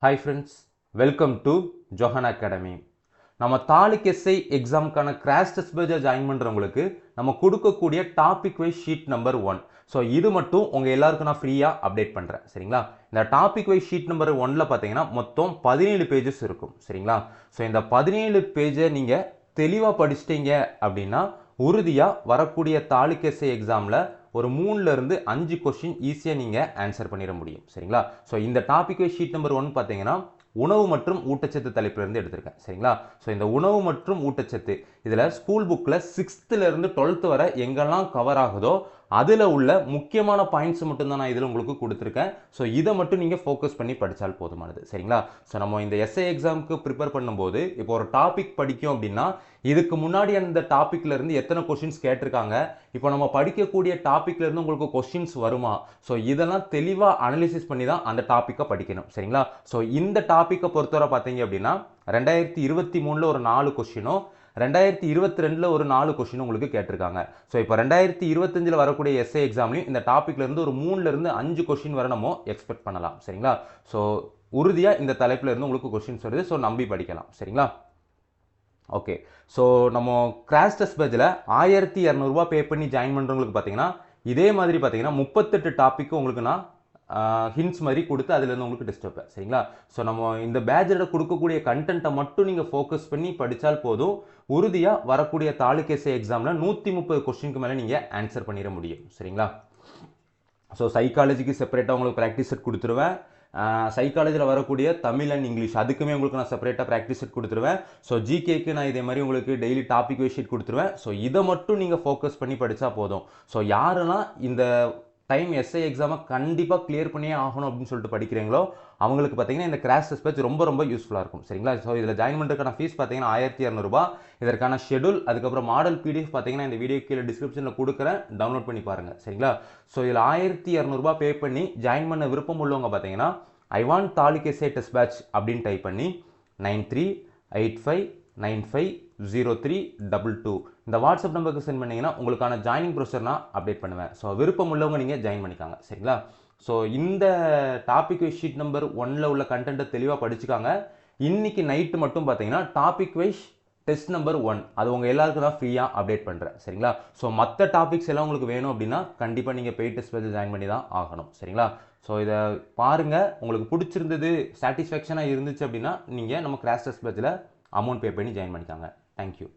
Hi friends, welcome to Johan Academy. நம்ம taluk SI எக்ஸாமுக்கான crash test பேஜை ஜாயின் பண்ணுறவங்களுக்கு நம்ம கொடுக்கக்கூடிய topic wise sheet number 1. So இது மட்டும் உங்கள் எல்லாருக்கும் நான் ஃப்ரீயாக அப்டேட் பண்ணுறேன் சரிங்களா. இந்த டாபிக் வைஸ் ஷீட் நம்பர் 1ல் பார்த்தீங்கன்னா மொத்தம் 17 பேஜஸ் இருக்கும் சரிங்களா. ஸோ இந்த 17 பேஜை நீங்கள் தெளிவாக படிச்சிட்டீங்க அப்படின்னா உறுதியாக வரக்கூடிய தாலுக் எஸ்ஐ எக்ஸாமில் ஒரு 3லேருந்து 5 கொஸ்டின் ஈஸியாக நீங்கள் ஆன்சர் பண்ணிட முடியும் சரிங்களா. ஸோ இந்த டாபிக் வைஸ் ஷீட் நம்பர் 1 பார்த்தீங்கன்னா உணவு மற்றும் ஊட்டச்சத்து தலைப்பிலிருந்து எடுத்திருக்கேன் சரிங்களா. ஸோ இந்த உணவு மற்றும் ஊட்டச்சத்து இதில் ஸ்கூல் புக்கில் 6th-லேருந்து 12th வரை எங்கெல்லாம் கவர் ஆகுதோ அதில் உள்ள முக்கியமான பாயிண்ட்ஸ் மட்டும்தான் நான் இதில் உங்களுக்கு கொடுத்துருக்கேன். ஸோ இதை மட்டும் நீங்கள் ஃபோக்கஸ் பண்ணி படித்தால் போதுமானது சரிங்களா. ஸோ நம்ம இந்த எஸ்ஐ எக்ஸாமுக்கு ப்ரிப்பேர் பண்ணும்போது இப்போ ஒரு டாபிக் படிக்கும் அப்படின்னா இதுக்கு முன்னாடி அந்த டாப்பிக்லேருந்து எத்தனை கொஸ்டின்ஸ் கேட்டிருக்காங்க, இப்போ நம்ம படிக்கக்கூடிய டாப்பிக்லேருந்து உங்களுக்கு கொஸ்டின்ஸ் வருமா, ஸோ இதெல்லாம் தெளிவாக அனலிசிஸ் பண்ணி தான் அந்த டாப்பிக்கை படிக்கணும் சரிங்களா. ஸோ இந்த டாப்பிக்கை பொறுத்தவரை பார்த்தீங்க அப்படின்னா 2023ல் ஒரு 4 கொஸ்டினும் 2022ல் ஒரு 4 கொஸ்டின் உங்களுக்கு கேட்டிருக்காங்க. ஸோ இப்போ 2025ல் வரக்கூடிய எஸ்ஐ எக்ஸாம்லையும் இந்த டாப்பிக்லேருந்து ஒரு 3லேருந்து 5 கொஸ்டின் வரை நம்ம எக்ஸ்பெக்ட் பண்ணலாம் சரிங்களா. ஸோ உறுதியாக இந்த தலைப்பில் இருந்து உங்களுக்கு கொஸ்டின்ஸ் வருது, ஸோ நம்பி படிக்கலாம் சரிங்களா. ஓகே, ஸோ நம்ம கிராஷ் டெஸ்ட் பேஜில் 1200 பே பண்ணி ஜாயின் பண்ணுறவங்களுக்கு பார்த்தீங்கன்னா இதே மாதிரி பார்த்தீங்கன்னா 38 டாப்பிக்கு உங்களுக்கு நான் ஹிண்ட்ஸ் மாதிரி கொடுத்து அதுலேருந்து உங்களுக்கு டெஸ்ட் வைப்பேன் சரிங்களா. ஸோ நம்ம இந்த பேட்சில் கொடுக்கக்கூடிய கண்டென்ட்டை மட்டும் நீங்கள் ஃபோக்கஸ் பண்ணி படித்தால் போதும், உறுதியாக வரக்கூடிய தாலுக் எஸ்ஐ எக்ஸாமில் 130 கொஸ்டினுக்கு மேலே நீங்கள் ஆன்சர் பண்ணிட முடியும் சரிங்களா. ஸோ சைக்காலஜிக்கு செப்பரேட்டாக உங்களுக்கு ப்ராக்டிஸ் செட் கொடுத்துருவேன். சைக்காலஜியில் வரக்கூடிய தமிழ் அண்ட் இங்கிலீஷ் அதுக்குமே உங்களுக்கு நான் செப்பரேட்டாக ப்ராக்டிஸ் செட் கொடுத்துருவேன். ஸோ ஜிகேக்கு நான் இதே மாதிரி உங்களுக்கு டெய்லி டாபிக் வைஸ் ஷீட் கொடுத்துருவேன். ஸோ இதை மட்டும் நீங்கள் ஃபோக்கஸ் பண்ணி படித்தா போதும். ஸோ யாரெல்லாம் இந்த டைம் எஸ்ஐ எக்ஸாமை கண்டிப்பாக கிளியர் பண்ணியே ஆகணும் அப்படின்னு சொல்லிட்டு படிக்கிறீங்களோ அவங்களுக்கு பார்த்தீங்கன்னா இந்த கிராஷ் டெஸ்ட் பேஜ் ரொம்ப யூஸ்ஃபுல்லாக இருக்கும் சரிங்களா. ஸோ இதில் ஜாயின் பண்ணுறதுக்கான ஃபீஸ் பார்த்தீங்கன்னா 1200 இதற்கான ஷெடியூல் அதுக்கப்புறம் மாடல் பிடிஎஃப் பார்த்தீங்கன்னா இந்த வீடியோ கீழே டிஸ்கிரிப்ஷனில் கொடுக்குறேன், டவுன்லோட் பண்ணி பாருங்கள் சரிங்களா. ஸோ இதில் 1200 பே பண்ணி ஜாயின் பண்ண விருப்பம் உள்ளவங்க பார்த்தீங்கன்னா I want taluk SI test batch அப்படின்னு டைப் பண்ணி 9385950322 இந்த வாட்ஸ்அப் நம்பருக்கு சென்ட் பண்ணிங்கன்னா உங்களுக்கான ஜாயினிங் ப்ரொசீஜர் நான் அப்டேட் பண்ணுவேன். ஸோ விருப்பம் உள்ளவங்க நீங்கள் ஜாயின் பண்ணிக்காங்க சரிங்களா. ஸோ இந்த டாபிக் வைஸ் ஷீட் நம்பர் 1ல் உள்ள கண்டென்ட்டை தெளிவாக படிச்சுக்காங்க. இன்னைக்கு நைட்டு மட்டும் பார்த்தீங்கன்னா டாபிக் வைஸ் டெஸ்ட் நம்பர் 1 அது உங்கள் எல்லாருக்கும் தான் ஃப்ரீயாக அப்டேட் பண்ணுறேன் சரிங்களா. ஸோ மற்ற டாபிக்ஸ் எல்லாம் உங்களுக்கு வேணும் அப்படின்னா கண்டிப்பாக நீங்கள் பெய்ட் டெஸ்ட் பேஜ் ஜாயின் பண்ணி தான் ஆகணும் சரிங்களா. ஸோ இதை பாருங்கள், உங்களுக்கு பிடிச்சிருந்தது சாட்டிஸ்ஃபேக்ஷனாக இருந்துச்சு அப்படின்னா நீங்கள் நம்ம கிராஷ் டெஸ்ட் பேஜில் அமௌண்ட் பே பண்ணி ஜாயின் பண்ணிக்காங்க. தேங்க்யூ.